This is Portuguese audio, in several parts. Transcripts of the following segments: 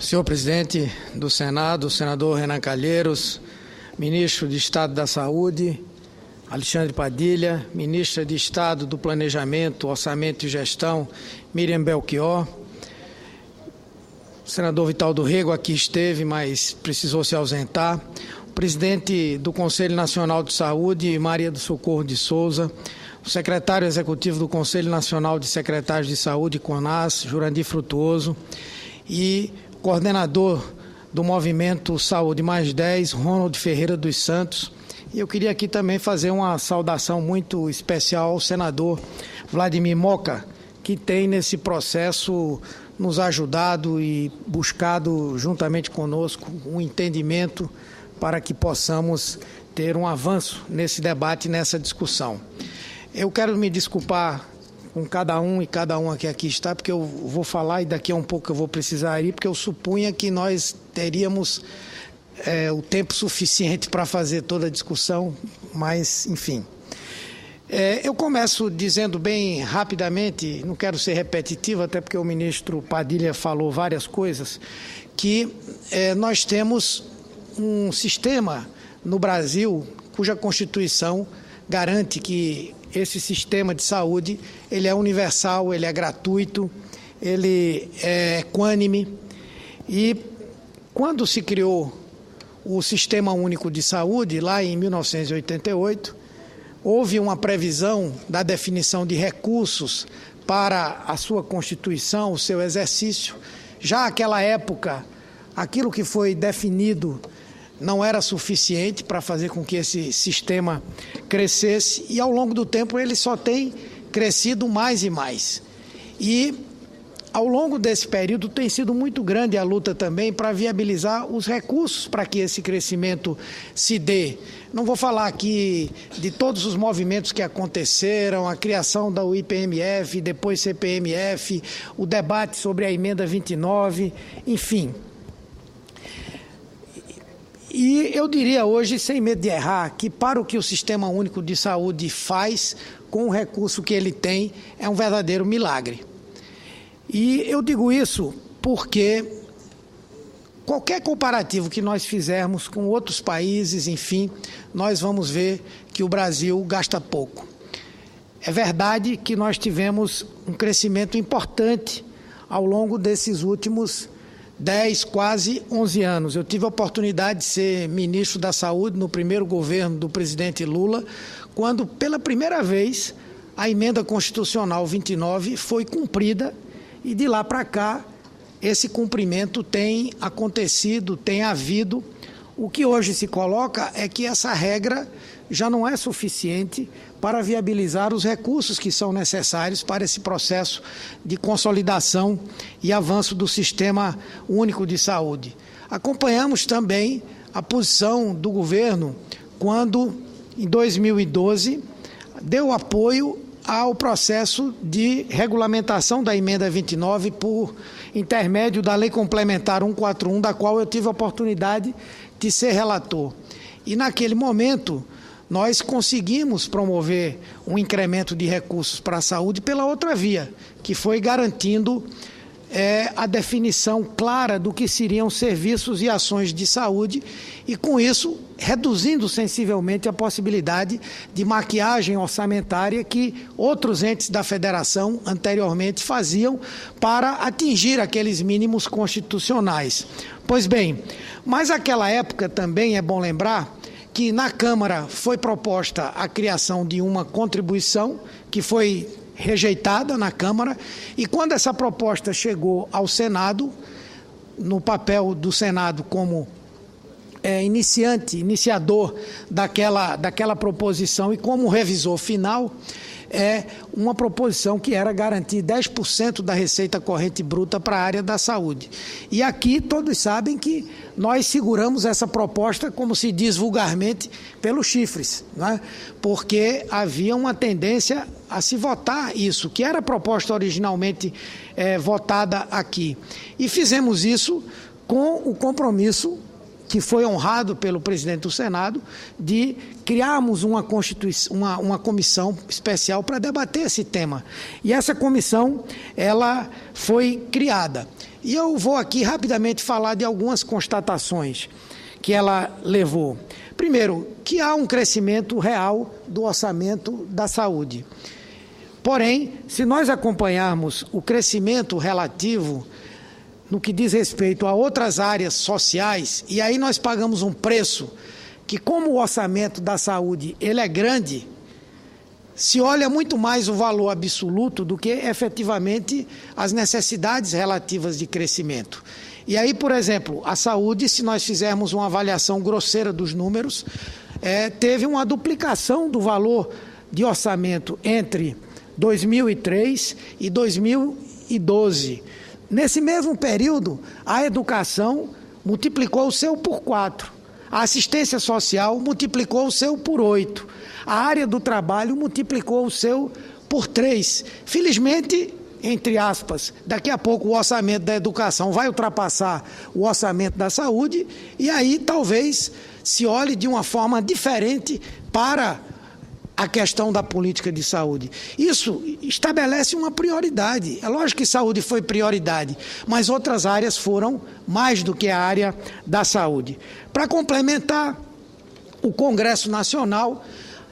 Senhor presidente do Senado, senador Renan Calheiros, ministro de Estado da Saúde, Alexandre Padilha, ministra de Estado do Planejamento, Orçamento e Gestão, Miriam Belchior, o senador Vital do Rego aqui esteve, mas precisou se ausentar, o presidente do Conselho Nacional de Saúde, Maria do Socorro de Souza, o secretário executivo do Conselho Nacional de Secretários de Saúde, CONAS, Jurandir Frutuoso, e coordenador do Movimento Saúde Mais 10, Ronald Ferreira dos Santos. E eu queria aqui também fazer uma saudação muito especial ao senador Vladimir Moca, que tem nesse processo nos ajudado e buscado juntamente conosco um entendimento para que possamos ter um avanço nesse debate, nessa discussão. Eu quero me desculpar com cada um e cada uma que aqui está, porque eu vou falar e daqui a um pouco eu vou precisar ir, porque eu supunha que nós teríamos o tempo suficiente para fazer toda a discussão, mas, enfim. Eu começo dizendo bem rapidamente, não quero ser repetitivo, até porque o ministro Padilha falou várias coisas, que nós temos um sistema no Brasil cuja Constituição garante que esse sistema de saúde, ele é universal, ele é gratuito, ele é equânime. E quando se criou o Sistema Único de Saúde, lá em 1988, houve uma previsão da definição de recursos para a sua constituição, o seu exercício. Já naquela época, aquilo que foi definido não era suficiente para fazer com que esse sistema crescesse e, ao longo do tempo, ele só tem crescido mais e mais. E, ao longo desse período, tem sido muito grande a luta também para viabilizar os recursos para que esse crescimento se dê. Não vou falar aqui de todos os movimentos que aconteceram, a criação da UIPMF, depois CPMF, o debate sobre a emenda 29, enfim. E eu diria hoje, sem medo de errar, que para o que o Sistema Único de Saúde faz com o recurso que ele tem, é um verdadeiro milagre. E eu digo isso porque qualquer comparativo que nós fizermos com outros países, enfim, nós vamos ver que o Brasil gasta pouco. É verdade que nós tivemos um crescimento importante ao longo desses últimos 10, quase 11 anos. Eu tive a oportunidade de ser ministro da Saúde no primeiro governo do presidente Lula, quando, pela primeira vez, a emenda constitucional 29 foi cumprida e, de lá para cá, esse cumprimento tem acontecido, tem havido. O que hoje se coloca é que essa regra já não é suficiente para viabilizar os recursos que são necessários para esse processo de consolidação e avanço do Sistema Único de Saúde. Acompanhamos também a posição do governo quando, em 2012, deu apoio ao processo de regulamentação da emenda 29 por intermédio da Lei Complementar 141, da qual eu tive a oportunidade de ser relator. E naquele momento nós conseguimos promover um incremento de recursos para a saúde pela outra via, que foi garantindo a definição clara do que seriam serviços e ações de saúde e, com isso, reduzindo sensivelmente a possibilidade de maquiagem orçamentária que outros entes da federação anteriormente faziam para atingir aqueles mínimos constitucionais. Pois bem, mas naquela época também é bom lembrar que na Câmara foi proposta a criação de uma contribuição que foi rejeitada na Câmara, e quando essa proposta chegou ao Senado, no papel do Senado como iniciador daquela proposição e como revisor final, uma proposição que era garantir 10% da receita corrente bruta para a área da saúde. E aqui todos sabem que nós seguramos essa proposta, como se diz vulgarmente, pelos chifres, né? Porque havia uma tendência a se votar isso, que era a proposta originalmente votada aqui. E fizemos isso com o compromisso que foi honrado pelo presidente do Senado, de criarmos uma comissão especial para debater esse tema. E essa comissão, ela foi criada. E eu vou aqui rapidamente falar de algumas constatações que ela levou. Primeiro, que há um crescimento real do orçamento da saúde. Porém, se nós acompanharmos o crescimento relativo no que diz respeito a outras áreas sociais, e aí nós pagamos um preço que, como o orçamento da saúde ele é grande, se olha muito mais o valor absoluto do que efetivamente as necessidades relativas de crescimento. E aí, por exemplo, a saúde, se nós fizermos uma avaliação grosseira dos números, teve uma duplicação do valor de orçamento entre 2003 e 2012. Nesse mesmo período, a educação multiplicou o seu por 4, a assistência social multiplicou o seu por 8, a área do trabalho multiplicou o seu por 3. Felizmente, entre aspas, daqui a pouco o orçamento da educação vai ultrapassar o orçamento da saúde, e aí talvez se olhe de uma forma diferente para a questão da política de saúde. Isso estabelece uma prioridade. É lógico que saúde foi prioridade, mas outras áreas foram mais do que a área da saúde. Para complementar, o Congresso Nacional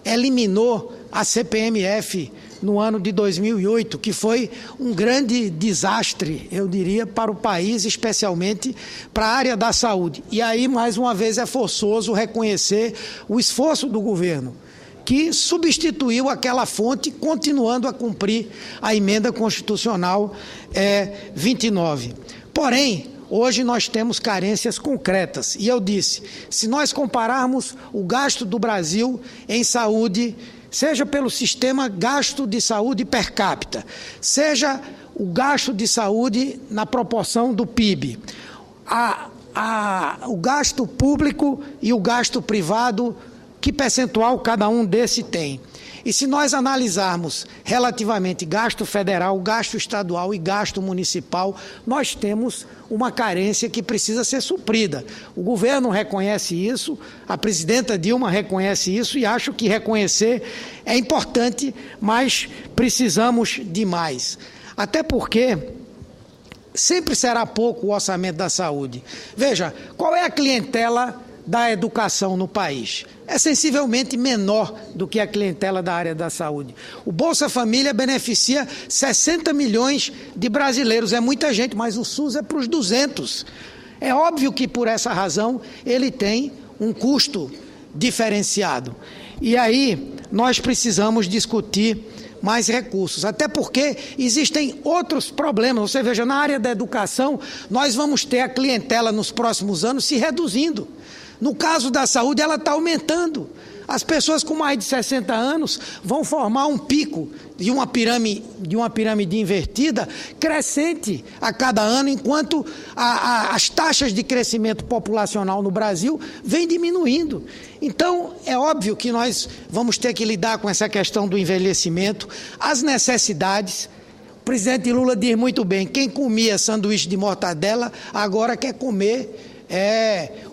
eliminou a CPMF no ano de 2008, que foi um grande desastre, eu diria, para o país, especialmente para a área da saúde. E aí, mais uma vez, é forçoso reconhecer o esforço do governo, que substituiu aquela fonte, continuando a cumprir a emenda constitucional 29. Porém, hoje nós temos carências concretas. E eu disse, se nós compararmos o gasto do Brasil em saúde, seja pelo sistema gasto de saúde per capita, seja o gasto de saúde na proporção do PIB, o gasto público e o gasto privado, que percentual cada um desse tem? E se nós analisarmos relativamente gasto federal, gasto estadual e gasto municipal, nós temos uma carência que precisa ser suprida. O governo reconhece isso, a presidenta Dilma reconhece isso, e acho que reconhecer é importante, mas precisamos de mais. Até porque sempre será pouco o orçamento da saúde. Veja, qual é a clientela da educação no país? É sensivelmente menor do que a clientela da área da saúde. O Bolsa Família beneficia 60 milhões de brasileiros, é muita gente, mas o SUS é para os 200. É óbvio que por essa razão ele tem um custo diferenciado. E aí nós precisamos discutir mais recursos, até porque existem outros problemas. Você veja, na área da educação, nós vamos ter a clientela nos próximos anos se reduzindo. No caso da saúde, ela está aumentando. As pessoas com mais de 60 anos vão formar um pico de uma pirâmide invertida, crescente a cada ano, enquanto as taxas de crescimento populacional no Brasil vêm diminuindo. Então, é óbvio que nós vamos ter que lidar com essa questão do envelhecimento, as necessidades. O presidente Lula diz muito bem, quem comia sanduíche de mortadela agora quer comer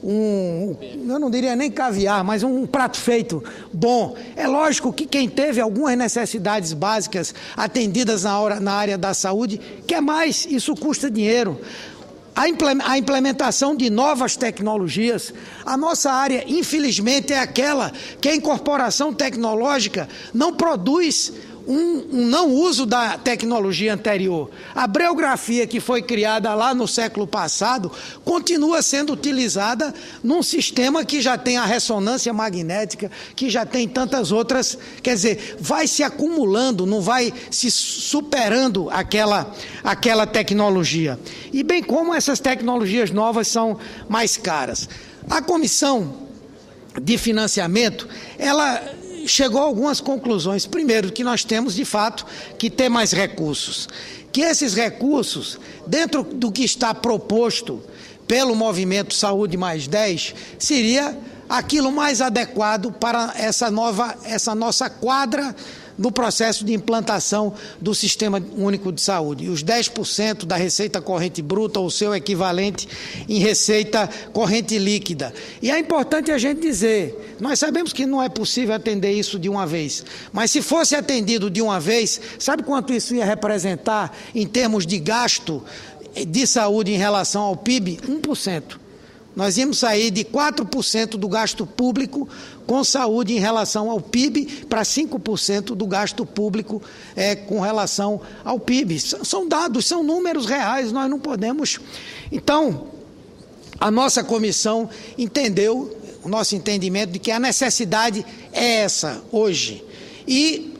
eu não diria nem caviar, mas um prato feito bom. É lógico que quem teve algumas necessidades básicas atendidas na área da saúde quer mais, isso custa dinheiro. A implementação de novas tecnologias, a nossa área, infelizmente, é aquela que a incorporação tecnológica não produz um não uso da tecnologia anterior. A breugrafia que foi criada lá no século passado continua sendo utilizada num sistema que já tem a ressonância magnética, que já tem tantas outras, quer dizer, vai se acumulando, não vai se superando aquela tecnologia. E bem como essas tecnologias novas são mais caras. A comissão de financiamento, ela chegou a algumas conclusões. Primeiro, que nós temos, de fato, que ter mais recursos. Que esses recursos, dentro do que está proposto pelo movimento Saúde Mais 10, seria aquilo mais adequado para essa nossa quadra no processo de implantação do Sistema Único de Saúde. E os 10% da receita corrente bruta, ou seu equivalente em receita corrente líquida. E é importante a gente dizer, nós sabemos que não é possível atender isso de uma vez, mas se fosse atendido de uma vez, sabe quanto isso ia representar em termos de gasto de saúde em relação ao PIB? 1%. Nós íamos sair de 4% do gasto público com saúde em relação ao PIB para 5% do gasto público com relação ao PIB. São dados, são números reais, nós não podemos... Então, a nossa comissão entendeu, o nosso entendimento de que a necessidade é essa hoje. E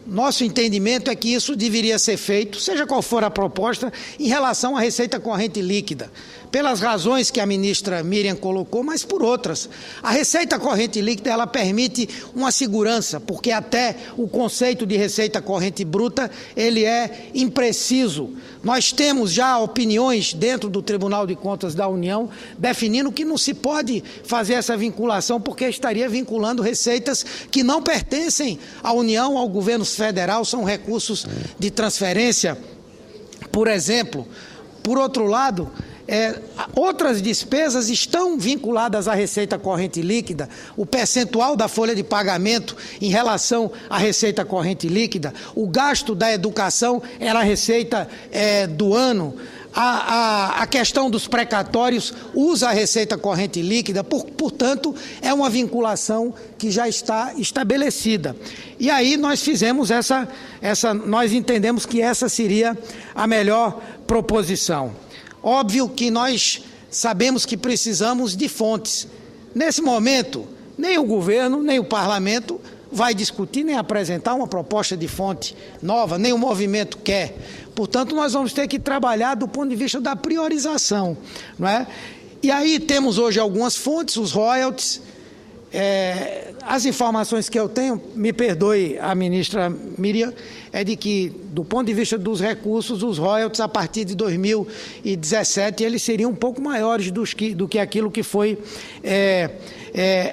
nosso entendimento é que isso deveria ser feito, seja qual for a proposta, em relação à receita corrente líquida. Pelas razões que a ministra Miriam colocou, mas por outras. A receita corrente líquida, ela permite uma segurança, porque até o conceito de receita corrente bruta, ele é impreciso. Nós temos já opiniões dentro do Tribunal de Contas da União, definindo que não se pode fazer essa vinculação, porque estaria vinculando receitas que não pertencem à União, ao governo federal, são recursos de transferência, por exemplo. Por outro lado, outras despesas estão vinculadas à receita corrente líquida, o percentual da folha de pagamento em relação à receita corrente líquida, o gasto da educação era a receita do ano, a questão dos precatórios usa a receita corrente líquida, portanto, é uma vinculação que já está estabelecida. E aí nós fizemos nós entendemos que essa seria a melhor proposição. Óbvio que nós sabemos que precisamos de fontes. Nesse momento, nem o governo, nem o parlamento vai discutir, nem apresentar uma proposta de fonte nova, nem o movimento quer. Portanto, nós vamos ter que trabalhar do ponto de vista da priorização, não é? E aí temos hoje algumas fontes, os royalties. As informações que eu tenho, me perdoe a ministra Miriam, é de que, do ponto de vista dos recursos, os royalties, a partir de 2017, eles seriam um pouco maiores do que aquilo que foi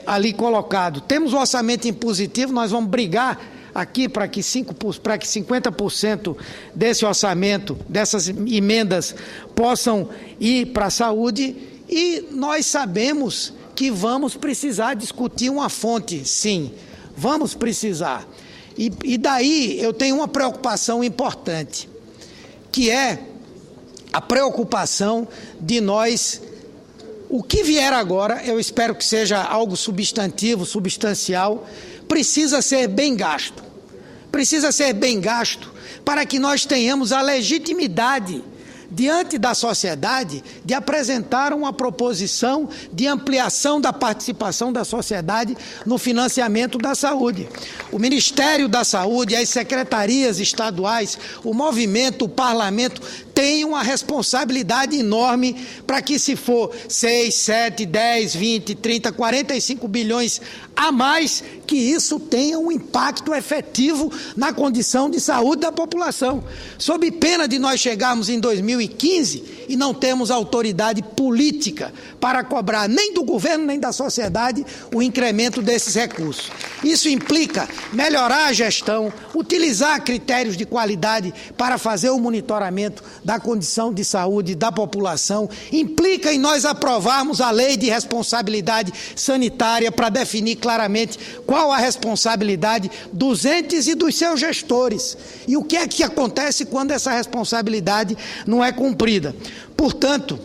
ali colocado. Temos o orçamento impositivo, nós vamos brigar aqui para que 50% desse orçamento, dessas emendas, possam ir para a saúde, e nós sabemos que vamos precisar discutir uma fonte, sim, vamos precisar. E daí eu tenho uma preocupação importante, que é a preocupação de nós, o que vier agora, eu espero que seja algo substantivo, substancial, precisa ser bem gasto. Precisa ser bem gasto para que nós tenhamos a legitimidade diante da sociedade de apresentar uma proposição de ampliação da participação da sociedade no financiamento da saúde. O Ministério da Saúde, as secretarias estaduais, o movimento, o parlamento tem uma responsabilidade enorme para que, se for 6, 7, 10, 20, 30, 45 bilhões a mais, que isso tenha um impacto efetivo na condição de saúde da população. Sob pena de nós chegarmos em 2015 e não termos autoridade política para cobrar nem do governo nem da sociedade o incremento desses recursos. Isso implica melhorar a gestão, utilizar critérios de qualidade para fazer o monitoramento da condição de saúde da população, implica em nós aprovarmos a lei de responsabilidade sanitária para definir claramente qual a responsabilidade dos entes e dos seus gestores. E o que é que acontece quando essa responsabilidade não é cumprida? Portanto,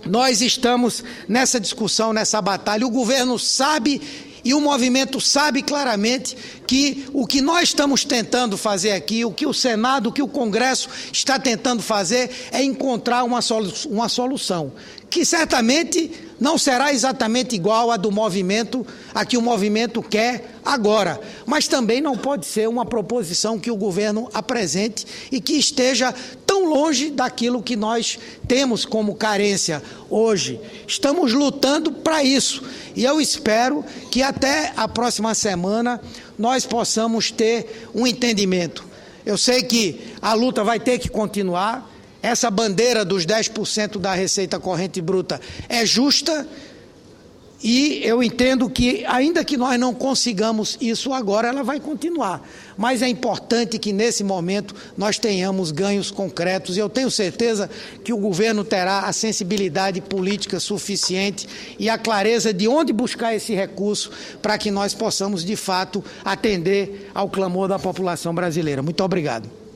nós estamos nessa discussão, nessa batalha. O governo sabe e o movimento sabe claramente que o que nós estamos tentando fazer aqui, o que o Senado, o que o Congresso está tentando fazer é encontrar uma solução, que certamente não será exatamente igual à do movimento, a que o movimento quer agora, mas também não pode ser uma proposição que o governo apresente e que esteja tão longe daquilo que nós temos como carência hoje. Estamos lutando para isso e eu espero que até a próxima semana nós possamos ter um entendimento. Eu sei que a luta vai ter que continuar. Essa bandeira dos 10% da receita corrente bruta é justa, E eu entendo que, ainda que nós não consigamos isso agora, ela vai continuar. Mas é importante que, nesse momento, nós tenhamos ganhos concretos. E eu tenho certeza que o governo terá a sensibilidade política suficiente e a clareza de onde buscar esse recurso para que nós possamos, de fato, atender ao clamor da população brasileira. Muito obrigado.